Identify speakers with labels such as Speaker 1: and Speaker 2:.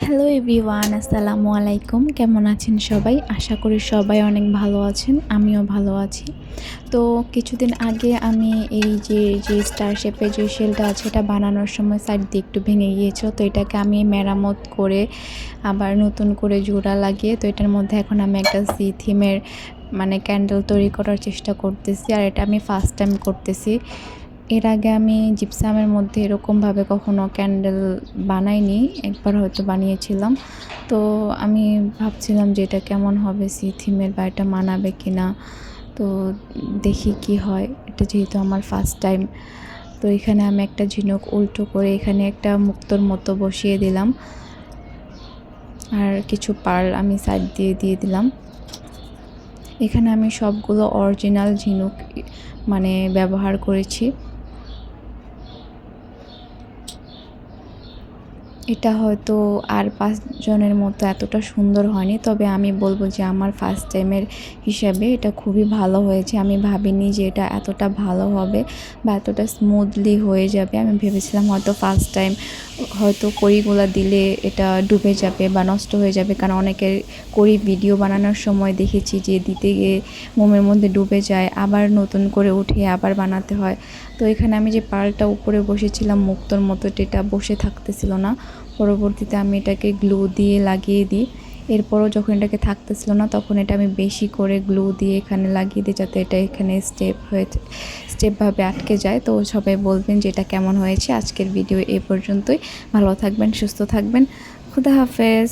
Speaker 1: Hello everyone, আসসালামু আলাইকুম। কেমন আছেন সবাই? আশা করি সবাই অনেক ভালো আছেন, আমিও ভালো আছি। তো কিছুদিন আগে আমি এই যে স্টার শেপের যে শেলটা আছে এটা বানানোর সময় সাইড দিয়ে একটু ভেঙে গিয়েছিল। তো এটাকে আমি মেরামত করে আবার নতুন করে জোড়া লাগিয়ে তো এটার মধ্যে এখন আমি একটা সি থিমের ক্যান্ডেল তৈরি করার চেষ্টা করতেছি। আর এটা আমি ফার্স্ট টাইম করতেছি। এর আগে আমি জিপসামের মধ্যে এরকমভাবে কখনো ক্যান্ডেল বানাইনি, একবার হয়তো বানিয়েছিলাম। তো আমি ভাবছিলাম যে এটা কেমন হবে, সি থিমের বা এটা মানাবে কি না। তো দেখি কি হয়, এটা যেহেতু আমার ফার্স্ট টাইম। তো এখানে আমি একটা ঝিনুক উল্টো করে এখানে একটা মুক্তোর মতো বসিয়ে দিলাম, আর কিছু পার্ল আমি সাইড দিয়ে দিয়ে দিলাম। এখানে আমি সবগুলো অরিজিনাল ঝিনুক ব্যবহার করেছি। এটা হয়তো আর 5 জনের মতো এতটা সুন্দর হয়নি, তবে আমি বলব যে আমার ফার্স্ট টাইমের হিসাবে এটা খুবই ভালো হয়েছে। আমি ভাবিনি যে এটা এতটা ভালো হবে বা এতটা স্মুথলি হয়ে যাবে। আমি ভেবেছিলাম হয়তো ফার্স্ট টাইম হয়তো কড়িগুলা দিলে এটা ডুবে যাবে বা নষ্ট হয়ে যাবে, কারণ অনেকের কড়ি ভিডিও বানানোর সময় দেখেছি যে দিতে গিয়ে মোমের মধ্যে ডুবে যায়, আবার নতুন করে উঠে আবার বানাতে হয়। তো এখানে আমি যে পার্লটা উপরে বসেছিলাম মুক্তোর মতো, এটা বসে থাকতেছিল না। পরবর্তীতে আমি এটাকে গ্লু দিয়ে লাগিয়ে দিই। এরপরও যখন এটাকে থাকতেছিল না তখন এটা আমি বেশি করে গ্লু দিয়ে এখানে লাগিয়ে দিই, যাতে এটা এখানে স্টেপভাবে আটকে যায়। তো সবাই বলবেন যে এটা কেমন হয়েছে। আজকের ভিডিও এ পর্যন্তই। ভালো থাকবেন, সুস্থ থাকবেন। খুদা হাফেজ।